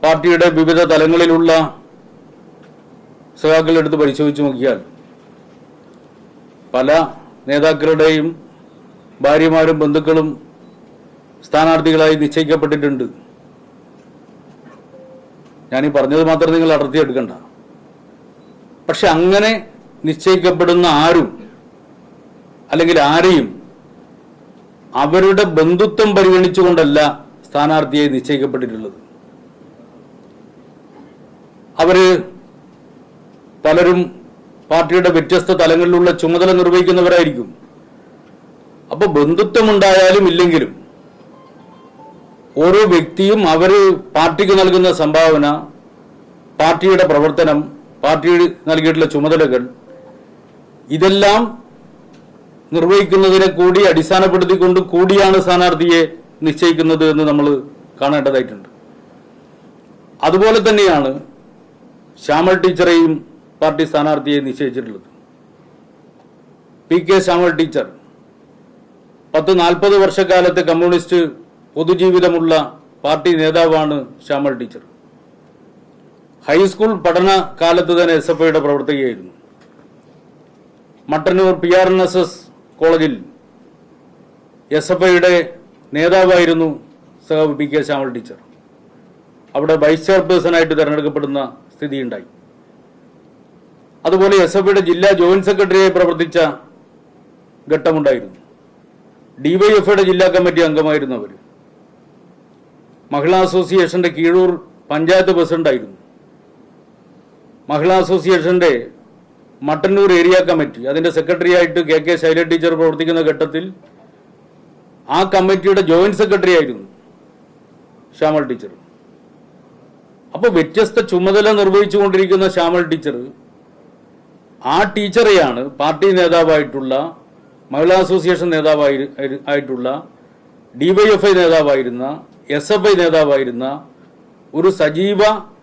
പാർട്ടിയുടെ വിവിധ തലങ്ങളിലുള്ള സഖാക്കളെടുത്ത് പരിശോധിച്ച് നോക്കിയാൽ പല നേതാക്കളുടെയും ഭാര്യമാരും ബന്ധുക്കളും സ്ഥാനാർത്ഥികളായി നിശ്ചയിക്കപ്പെട്ടിട്ടുണ്ട്. ഞാനീ പറഞ്ഞത് മാത്രം നിങ്ങൾ അടർത്തിയെടുക്കണ്ട. പക്ഷെ അങ്ങനെ നിശ്ചയിക്കപ്പെടുന്ന ആരും അല്ലെങ്കിൽ ആരെയും അവരുടെ ബന്ധുത്വം പരിഗണിച്ചുകൊണ്ടല്ല സ്ഥാനാർത്ഥിയെ നിശ്ചയിക്കപ്പെട്ടിട്ടുള്ളത്. അവര് പലരും പാർട്ടിയുടെ വ്യത്യസ്ത തലങ്ങളിലുള്ള ചുമതല നിർവഹിക്കുന്നവരായിരിക്കും. അപ്പൊ ബന്ധുത്വമുണ്ടായാലും ഇല്ലെങ്കിലും ഓരോ വ്യക്തിയും അവര് പാർട്ടിക്ക് നൽകുന്ന സംഭാവന, പാർട്ടിയുടെ പ്രവർത്തനം, പാർട്ടി നൽകിയിട്ടുള്ള ചുമതലകൾ, ഇതെല്ലാം നിർവഹിക്കുന്നതിനെ കൂടി അടിസ്ഥാനപ്പെടുത്തിക്കൊണ്ട് കൂടിയാണ് സ്ഥാനാർത്ഥിയെ നിശ്ചയിക്കുന്നത് എന്ന് നമ്മൾ കാണേണ്ടതായിട്ടുണ്ട്. അതുപോലെ തന്നെയാണ് ശ്യാമൾ ടീച്ചറെയും പാർട്ടി സ്ഥാനാർത്ഥിയെ നിശ്ചയിച്ചിട്ടുള്ളത്. പി.കെ. ശ്യാമൾ ടീച്ചർ 10-40 വർഷക്കാലത്തെ കമ്മ്യൂണിസ്റ്റ് പൊതുജീവിതമുള്ള പാർട്ടി നേതാവാണ് ശ്യാമൾ ടീച്ചർ. ഹൈസ്കൂൾ പഠന കാലത്ത് തന്നെ SFIയുടെ പ്രവർത്തകയായിരുന്നു. മട്ടന്നൂർ PRNSS കോളേജിൽ SFIയുടെ നേതാവായിരുന്നു സഖാവ് പി.കെ. ശ്യാമൾ ടീച്ചർ. അവിടെ വൈസ് ചെയർപേഴ്സണായിട്ട് തിരഞ്ഞെടുക്കപ്പെടുന്ന സ്ഥിതിയുണ്ടായി. അതുപോലെ SFIയുടെ ജില്ലാ ജോയിന്റ് സെക്രട്ടറിയായി പ്രവർത്തിച്ച ഘട്ടമുണ്ടായിരുന്നു. DYFIയുടെ ജില്ലാ കമ്മിറ്റി അംഗമായിരുന്നു അവർ. മഹിളാ അസോസിയേഷന്റെ കീഴൂർ പഞ്ചായത്ത് പ്രസിഡന്റായിരുന്നു. മഹിളാ അസോസിയേഷന്റെ മട്ടന്നൂർ ഏരിയ കമ്മിറ്റി, അതിന്റെ സെക്രട്ടറിയായിട്ട് KK ശൈല ടീച്ചർ പ്രവർത്തിക്കുന്ന ഘട്ടത്തിൽ ആ കമ്മിറ്റിയുടെ ജോയിന്റ് സെക്രട്ടറി ആയിരുന്നു ശ്യാമൾ ടീച്ചർ. അപ്പോൾ വ്യത്യസ്ത ചുമതല നിർവഹിച്ചുകൊണ്ടിരിക്കുന്ന ശ്യാമൾ ടീച്ചർ, ആ ടീച്ചറെയാണ് പാർട്ടി നേതാവായിട്ടുള്ള, മഹിളാ അസോസിയേഷൻ നേതാവായിട്ടുള്ള, DYFI നേതാവായിരുന്ന, SFI നേതാവായിരുന്ന ഒരു സജീവ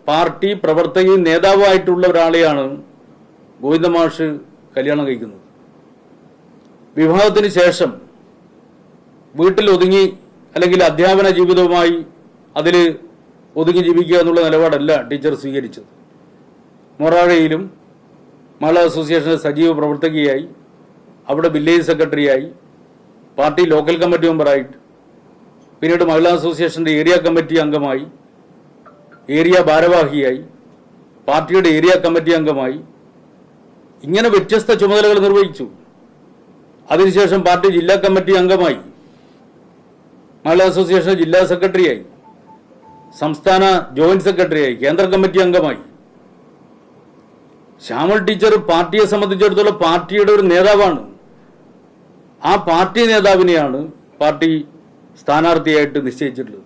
പാർട്ടി പ്രവർത്തകയും നേതാവായിട്ടുള്ള ഒരാളെയാണ് ഗോവിന്ദമാഷ് കല്യാണം കഴിക്കുന്നത്. വിവാഹത്തിന് ശേഷം വീട്ടിൽ ഒതുങ്ങി അല്ലെങ്കിൽ അധ്യാപന ജീവിതവുമായി അതിൽ ഒതുങ്ങി ജീവിക്കുക എന്നുള്ള നിലപാടല്ല ടീച്ചർ സ്വീകരിച്ചത്. മൊറാഴയിലും മഹിളാ അസോസിയേഷന്റെ സജീവ പ്രവർത്തകയായി, അവിടെ വില്ലേജ് സെക്രട്ടറിയായി, പാർട്ടി ലോക്കൽ കമ്മിറ്റി മെമ്പറായിട്ട്, പിന്നീട് മഹിളാ അസോസിയേഷന്റെ ഏരിയ കമ്മിറ്റി അംഗമായി, ഏരിയ ഭാരവാഹിയായി, പാർട്ടിയുടെ ഏരിയ കമ്മിറ്റി അംഗമായി, ഇങ്ങനെ വ്യത്യസ്ത ചുമതലകൾ നിർവഹിച്ചു. അതിനുശേഷം പാർട്ടി ജില്ലാ കമ്മിറ്റി അംഗമായി, മഹിളാ അസോസിയേഷൻ ജില്ലാ സെക്രട്ടറിയായി, സംസ്ഥാന ജോയിന്റ് സെക്രട്ടറിയായി, കേന്ദ്ര കമ്മിറ്റി അംഗമായി. ശ്യാമൾ ടീച്ചർ പാർട്ടിയെ സംബന്ധിച്ചിടത്തോളം പാർട്ടിയുടെ ഒരു നേതാവാണ്. ആ പാർട്ടി നേതാവിനെയാണ് പാർട്ടി സ്ഥാനാർത്ഥിയായിട്ട് നിശ്ചയിച്ചിട്ടുള്ളത്.